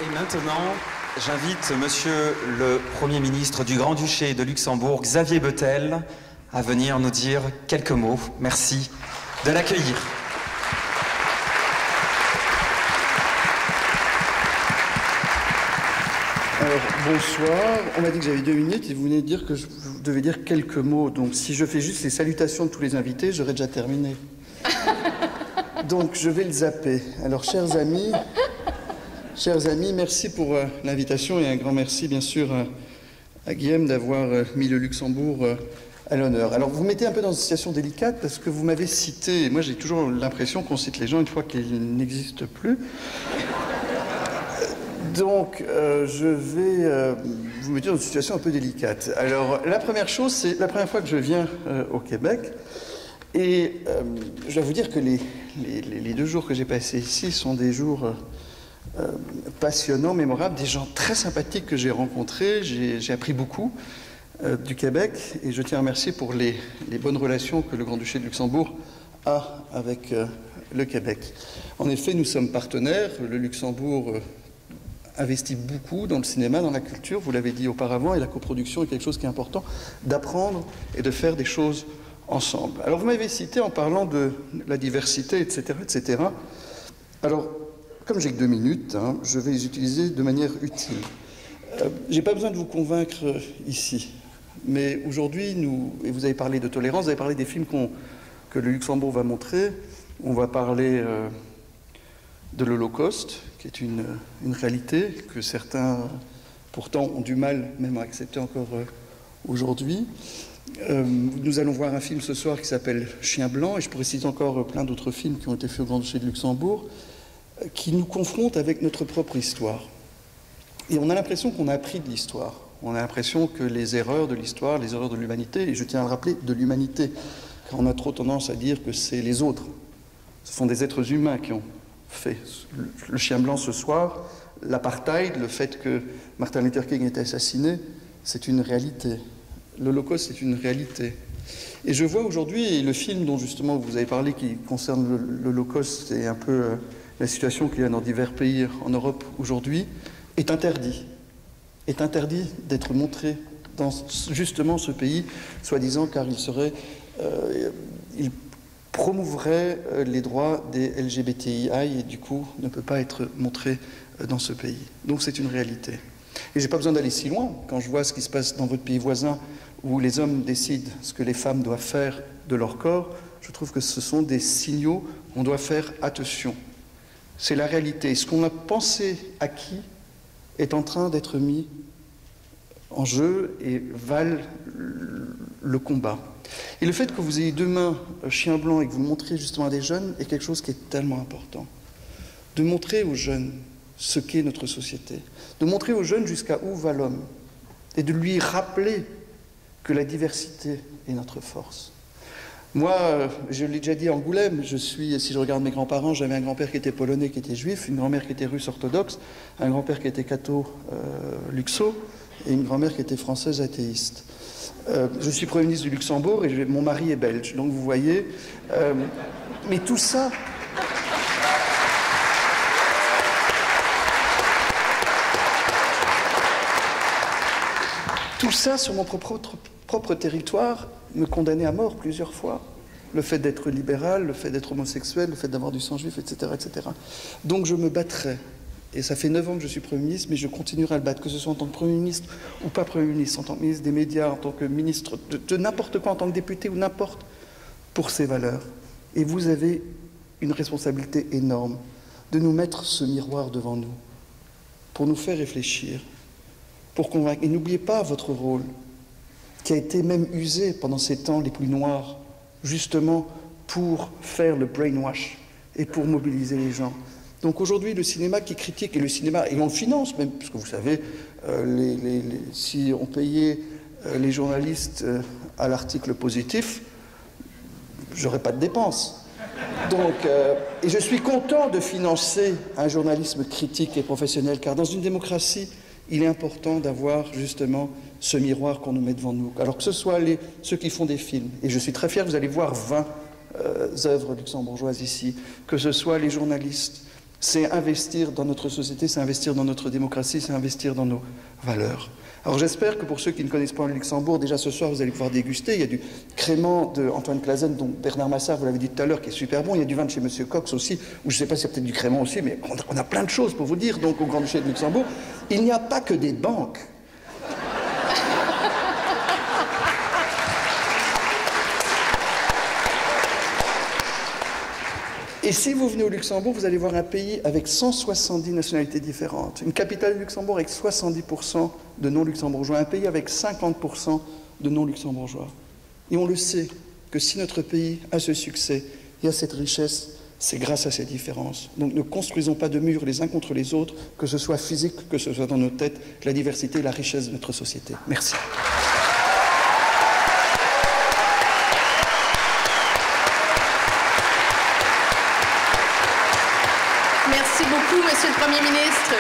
Et maintenant, j'invite Monsieur le Premier ministre du Grand-Duché de Luxembourg, Xavier Bettel, à venir nous dire quelques mots. Merci de l'accueillir. Alors, bonsoir. On m'a dit que j'avais 2 minutes et vous venez de dire que je devais dire quelques mots. Donc, si je fais juste les salutations de tous les invités, j'aurais déjà terminé. Donc, je vais le zapper. Alors, chers amis, merci pour l'invitation et un grand merci, bien sûr, à Guillaume d'avoir mis le Luxembourg à l'honneur. Alors, vous mettez un peu dans une situation délicate parce que vous m'avez cité, et moi j'ai toujours l'impression qu'on cite les gens une fois qu'ils n'existent plus. Donc, je vais vous mettre dans une situation un peu délicate. Alors, la première chose, c'est la première fois que je viens au Québec. Et je dois vous dire que les 2 jours que j'ai passés ici sont des jours passionnants, mémorables, des gens très sympathiques que j'ai rencontrés. J'ai appris beaucoup du Québec et je tiens à remercier pour les bonnes relations que le Grand-Duché de Luxembourg a avec le Québec. En effet, nous sommes partenaires. Le Luxembourg investit beaucoup dans le cinéma, dans la culture, vous l'avez dit auparavant, et la coproduction est quelque chose qui est important, d'apprendre et de faire des choses ensemble. Alors, vous m'avez cité en parlant de la diversité, etc., etc. Alors, comme j'ai que 2 minutes, je vais les utiliser de manière utile. Je n'ai pas besoin de vous convaincre ici, mais aujourd'hui, et vous avez parlé de tolérance, vous avez parlé des films que le Luxembourg va montrer. On va parler de l'Holocauste, qui est une réalité que certains, pourtant, ont du mal même à accepter encore aujourd'hui. Nous allons voir un film ce soir qui s'appelle Chien blanc, et je pourrais citer encore plein d'autres films qui ont été faits au Grand-Duché de Luxembourg, qui nous confrontent avec notre propre histoire. Et on a l'impression qu'on a appris de l'histoire. On a l'impression que les erreurs de l'histoire, les erreurs de l'humanité, et je tiens à le rappeler, de l'humanité, car on a trop tendance à dire que c'est les autres. Ce sont des êtres humains qui ont fait le chien blanc ce soir, l'apartheid, le fait que Martin Luther King ait été assassiné, c'est une réalité. L'Holocauste, c'est une réalité. Et je vois aujourd'hui, et le film dont justement vous avez parlé qui concerne l'Holocauste et un peu la situation qu'il y a dans divers pays en Europe aujourd'hui, est interdit d'être montré dans justement ce pays, soi-disant car il promouvrait les droits des LGBTI et du coup ne peut pas être montré dans ce pays. Donc c'est une réalité. Et je n'ai pas besoin d'aller si loin. Quand je vois ce qui se passe dans votre pays voisin où les hommes décident ce que les femmes doivent faire de leur corps, je trouve que ce sont des signaux qu'on doit faire attention. C'est la réalité. Ce qu'on a pensé acquis est en train d'être mis en jeu et valent le combat. Et le fait que vous ayez demain Chien blanc et que vous le montriez justement à des jeunes est quelque chose qui est tellement important. De montrer aux jeunes ce qu'est notre société, de montrer aux jeunes jusqu'à où va l'homme et de lui rappeler que la diversité est notre force. Moi, je l'ai déjà dit à Angoulême, si je regarde mes grands-parents, j'avais un grand-père qui était polonais, qui était juif, une grand-mère qui était russe orthodoxe, un grand-père qui était catho-luxo et une grand-mère qui était française athéiste. Je suis Premier ministre du Luxembourg et mon mari est belge, donc vous voyez. Mais tout ça... Tout ça, sur mon propre territoire, me condamnait à mort plusieurs fois. Le fait d'être libéral, le fait d'être homosexuel, le fait d'avoir du sang juif, etc., etc. Donc je me battrai. Et ça fait 9 ans que je suis Premier ministre, mais je continuerai à le battre, que ce soit en tant que Premier ministre ou pas Premier ministre, en tant que ministre des médias, en tant que ministre de n'importe quoi, en tant que député ou n'importe, pour ces valeurs. Et vous avez une responsabilité énorme de nous mettre ce miroir devant nous, pour nous faire réfléchir, pour convaincre. Et n'oubliez pas votre rôle, qui a été même usé pendant ces temps les plus noirs, justement pour faire le brainwash et pour mobiliser les gens. Donc aujourd'hui, le cinéma qui critique, et le cinéma, et on le finance même, puisque vous savez, si on payait les journalistes à l'article positif, j'aurais pas de dépenses. Donc, et je suis content de financer un journalisme critique et professionnel, car dans une démocratie, il est important d'avoir justement ce miroir qu'on nous met devant nous. Alors que ce soit ceux qui font des films, et je suis très fier, vous allez voir 20 œuvres luxembourgeoises ici, que ce soit les journalistes, C'est investir dans notre société, c'est investir dans notre démocratie, c'est investir dans nos valeurs. Alors j'espère que pour ceux qui ne connaissent pas le Luxembourg, déjà ce soir vous allez pouvoir déguster. Il y a du crément de Antoine Clazen, dont Bernard Massard, vous l'avez dit tout à l'heure, qui est super bon. Il y a du vin de chez Monsieur Cox aussi, ou je ne sais pas s'il y a peut-être du crément aussi, mais on a plein de choses pour vous dire. Donc au Grand-Duché de Luxembourg, il n'y a pas que des banques. Et si vous venez au Luxembourg, vous allez voir un pays avec 170 nationalités différentes. Une capitale du Luxembourg avec 70% de non-luxembourgeois. Un pays avec 50% de non-luxembourgeois. Et on le sait que si notre pays a ce succès et a cette richesse, c'est grâce à ces différences. Donc ne construisons pas de murs les uns contre les autres, que ce soit physique, que ce soit dans nos têtes, la diversité et la richesse de notre société. Merci. Merci beaucoup, Monsieur le Premier ministre.